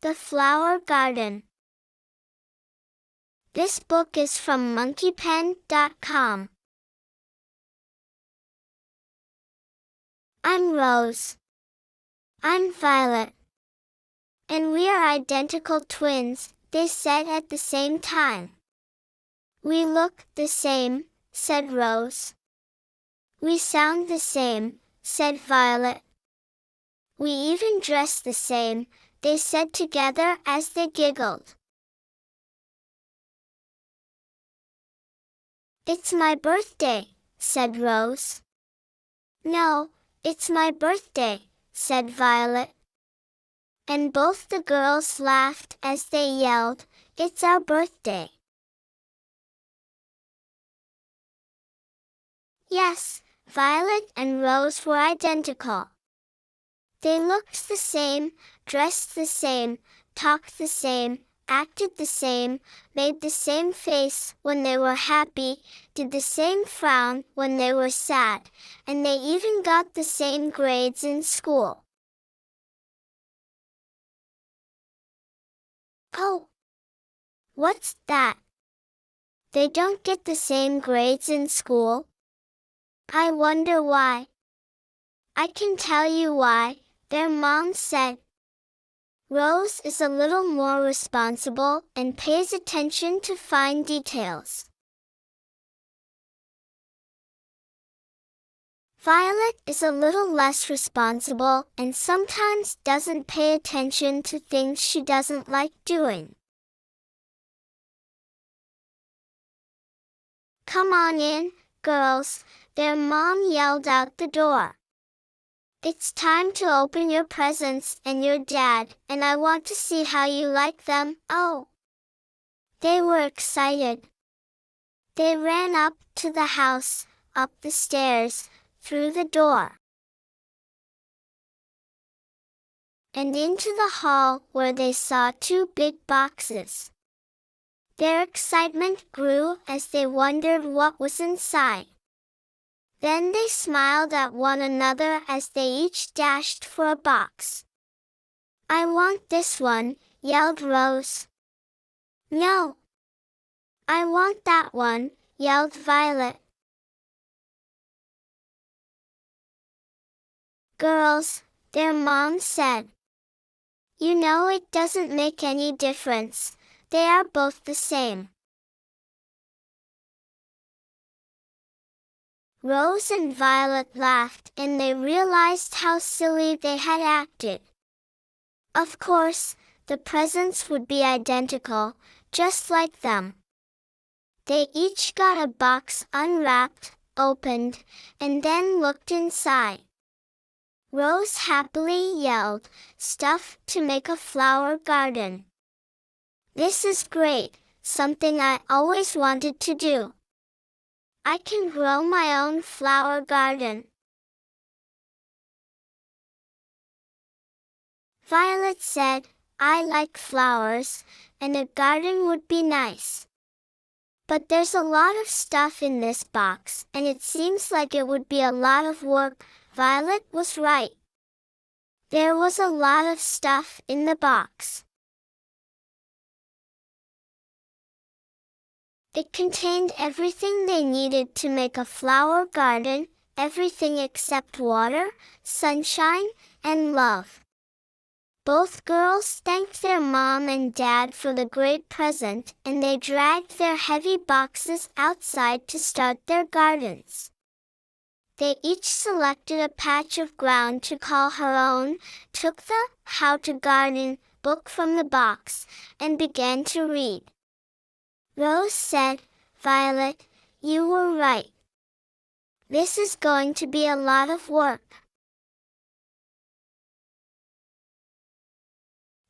The Flower Garden. This book is from monkeypen.com. I'm Rose. I'm Violet. And we are identical twins, they said at the same time. We look the same, said Rose. We sound the same, said Violet. We even dress the same, they said together as they giggled. It's my birthday, said Rose. No, it's my birthday, said Violet. And both the girls laughed as they yelled, "It's our birthday." Yes, Violet and Rose were identical. They looked the same, dressed the same, talked the same, acted the same, made the same face when they were happy, did the same frown when they were sad, and they even got the same grades in school. Oh! What's that? They don't get the same grades in school? I wonder why. I can tell you why, their mom said. Rose is a little more responsible and pays attention to fine details. Violet is a little less responsible and sometimes doesn't pay attention to things she doesn't like doing. Come on in, girls, their mom yelled out the door. It's time to open your presents and your dad, and I want to see how you like them. Oh! They were excited. They ran up to the house, up the stairs, through the door, and into the hall where they saw two big boxes. Their excitement grew as they wondered what was inside. Then they smiled at one another as they each dashed for a box. I want this one, yelled Rose. No! I want that one, yelled Violet. Girls, their mom said. You know it doesn't make any difference, they are both the same. Rose and Violet laughed and they realized how silly they had acted. Of course, the presents would be identical, just like them. They each got a box unwrapped, opened, and then looked inside. Rose happily yelled, "Stuff to make a flower garden." This is great, something I always wanted to do. I can grow my own flower garden. Violet said, I like flowers, and a garden would be nice. But there's a lot of stuff in this box, and it seems like it would be a lot of work. Violet was right. There was a lot of stuff in the box. It contained everything they needed to make a flower garden, everything except water, sunshine, and love. Both girls thanked their mom and dad for the great present, and they dragged their heavy boxes outside to start their gardens. They each selected a patch of ground to call her own, took the How to Garden book from the box, and began to read. Rose said, Violet, you were right. This is going to be a lot of work.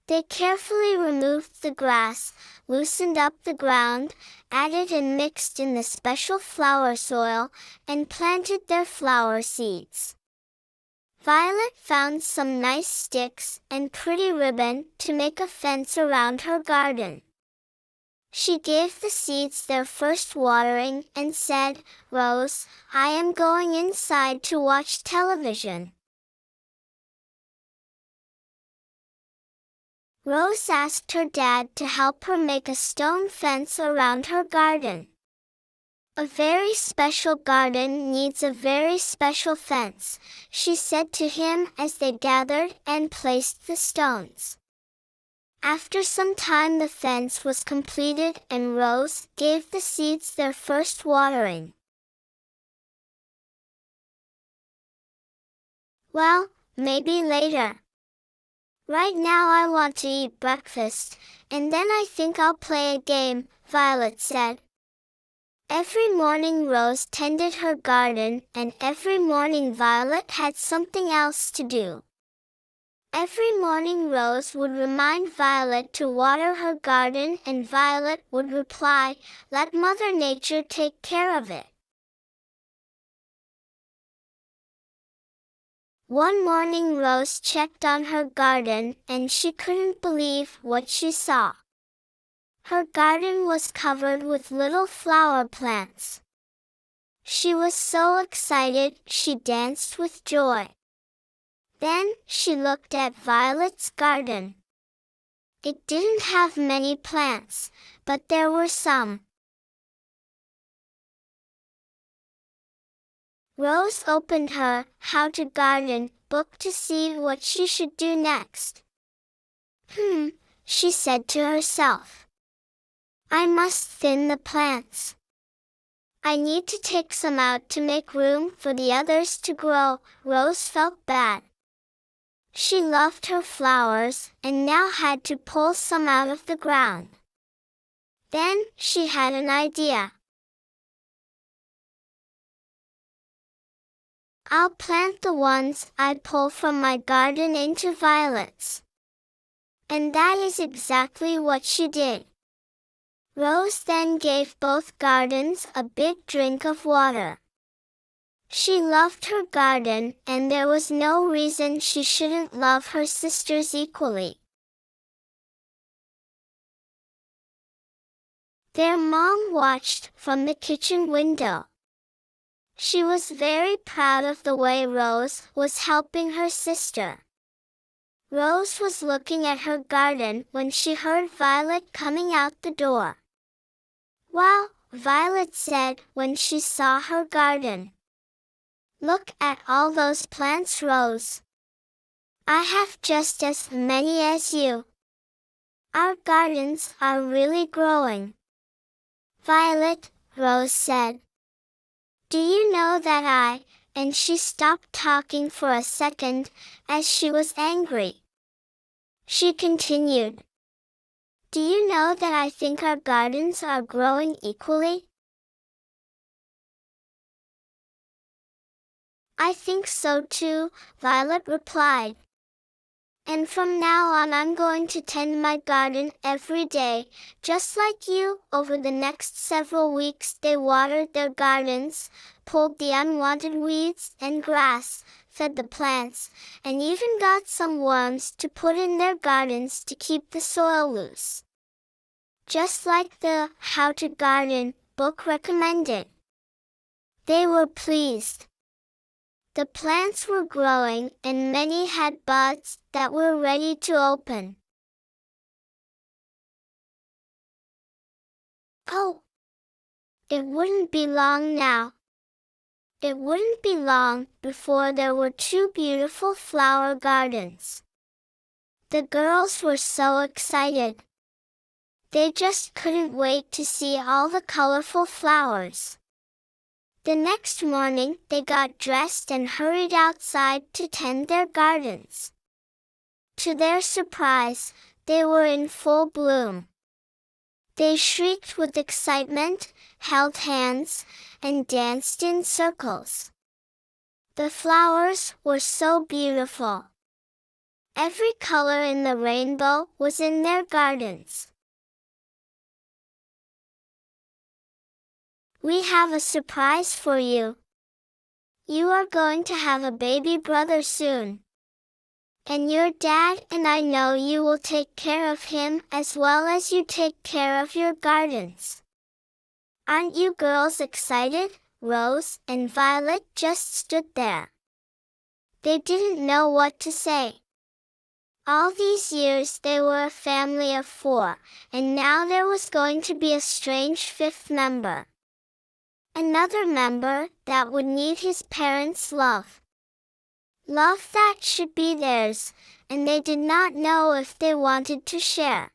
They carefully removed the grass, loosened up the ground, added and mixed in the special flower soil, and planted their flower seeds. Violet found some nice sticks and pretty ribbon to make a fence around her garden. She gave the seeds their first watering and said, Rose, I am going inside to watch television. Rose asked her dad to help her make a stone fence around her garden. A very special garden needs a very special fence, she said to him as they gathered and placed the stones. After some time the fence was completed and Rose gave the seeds their first watering. Well, maybe later. Right now I want to eat breakfast, and then I think I'll play a game, Violet said. Every morning Rose tended her garden, and every morning Violet had something else to do. Every morning Rose would remind Violet to water her garden, and Violet would reply, "Let Mother Nature take care of it." One morning Rose checked on her garden, and she couldn't believe what she saw. Her garden was covered with little flower plants. She was so excited, she danced with joy. Then, she looked at Violet's garden. It didn't have many plants, but there were some. Rose opened her How to Garden book to see what she should do next. She said to herself. I must thin the plants. I need to take some out to make room for the others to grow. Rose felt bad. She loved her flowers and now had to pull some out of the ground. Then, she had an idea. I'll plant the ones I pull from my garden into violets. And that is exactly what she did. Rose then gave both gardens a big drink of water. She loved her garden, and there was no reason she shouldn't love her sisters equally. Their mom watched from the kitchen window. She was very proud of the way Rose was helping her sister. Rose was looking at her garden when she heard Violet coming out the door. Wow, Violet said when she saw her garden. Look at all those plants, Rose. I have just as many as you. Our gardens are really growing. Violet, Rose said. Do you know that and she stopped talking for a second, as she was angry. She continued. Do you know that I think our gardens are growing equally? I think so too, Violet replied. And from now on I'm going to tend my garden every day, just like you. Over the next several weeks they watered their gardens, pulled the unwanted weeds and grass, fed the plants, and even got some worms to put in their gardens to keep the soil loose. Just like the How to Garden book recommended. They were pleased. The plants were growing and many had buds that were ready to open. Oh! It wouldn't be long now. It wouldn't be long before there were 2 beautiful flower gardens. The girls were so excited. They just couldn't wait to see all the colorful flowers. The next morning, they got dressed and hurried outside to tend their gardens. To their surprise, they were in full bloom. They shrieked with excitement, held hands, and danced in circles. The flowers were so beautiful. Every color in the rainbow was in their gardens. We have a surprise for you. You are going to have a baby brother soon. And your dad and I know you will take care of him as well as you take care of your gardens. Aren't you girls excited? Rose and Violet just stood there. They didn't know what to say. All these years they were a family of 4, and now there was going to be a strange 5th member. Another member that would need his parents' love. Love that should be theirs, and they did not know if they wanted to share.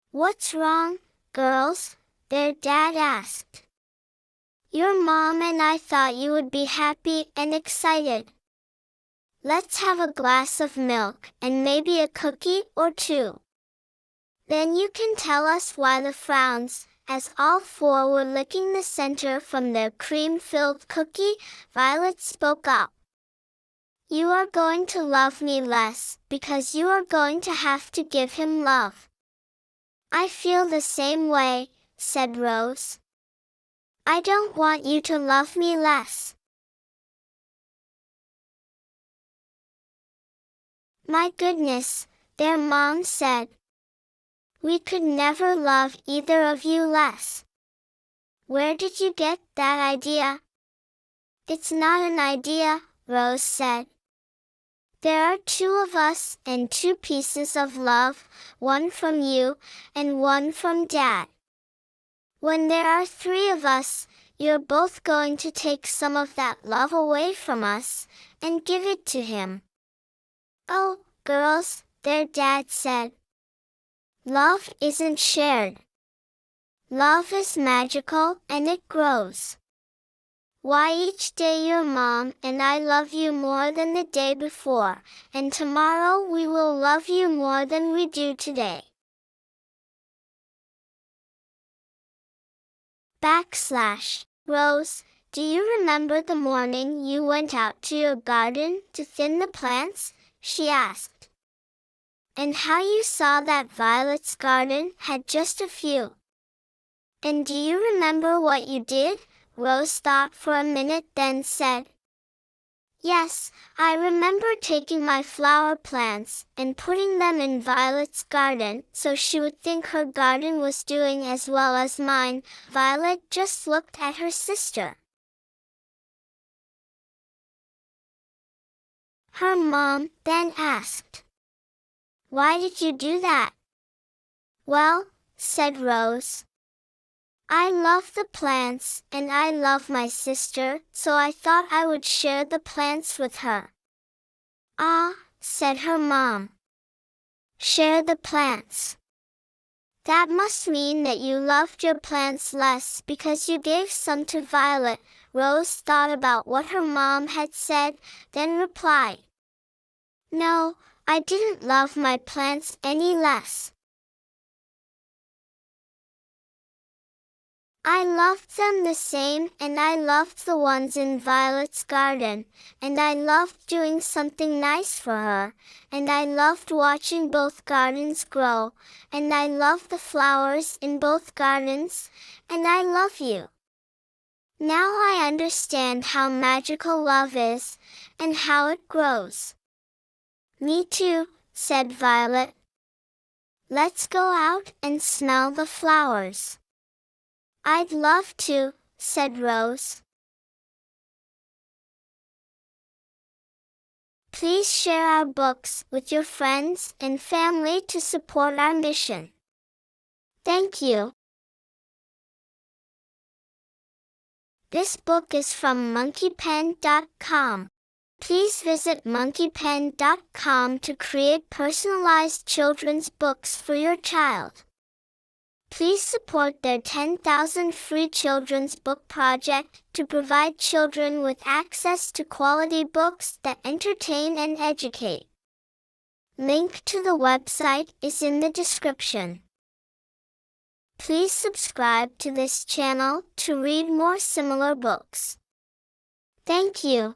"What's wrong, girls?" their dad asked. "Your mom and I thought you would be happy and excited. Let's have a glass of milk and maybe a cookie or 2. Then you can tell us why the frowns." As all 4 were licking the center from their cream-filled cookie, Violet spoke up. "You are going to love me less, because you are going to have to give him love." "I feel the same way," said Rose. "I don't want you to love me less." "My goodness," their mom said. "We could never love either of you less. Where did you get that idea?" "It's not an idea," Rose said. "There are 2 of us and 2 pieces of love, one from you and one from Dad. When there are 3 of us, you're both going to take some of that love away from us and give it to him." "Oh, girls," their dad said. "Love isn't shared. Love is magical and it grows. Why, each day your mom and I love you more than the day before, and tomorrow we will love you more than we do today." Rose, do you remember the morning you went out to your garden to thin the plants? She asked. "And how you saw that Violet's garden had just a few. And do you remember what you did?" Rose thought for a minute, then said, "Yes, I remember taking my flower plants and putting them in Violet's garden so she would think her garden was doing as well as mine." Violet just looked at her sister. Her mom then asked, "Why did you do that?" "Well," said Rose, "I love the plants and I love my sister, so I thought I would share the plants with her." "Ah," said her mom. "Share the plants. That must mean that you loved your plants less because you gave some to Violet." Rose thought about what her mom had said, then replied, "No, I didn't love my plants any less. I loved them the same, and I loved the ones in Violet's garden, and I loved doing something nice for her, and I loved watching both gardens grow, and I loved the flowers in both gardens, and I love you. Now I understand how magical love is, and how it grows." "Me too," said Violet. "Let's go out and smell the flowers." "I'd love to," said Rose. Please share our books with your friends and family to support our mission. Thank you. This book is from monkeypen.com. Please visit monkeypen.com to create personalized children's books for your child. Please support their 10,000 free children's book project to provide children with access to quality books that entertain and educate. Link to the website is in the description. Please subscribe to this channel to read more similar books. Thank you.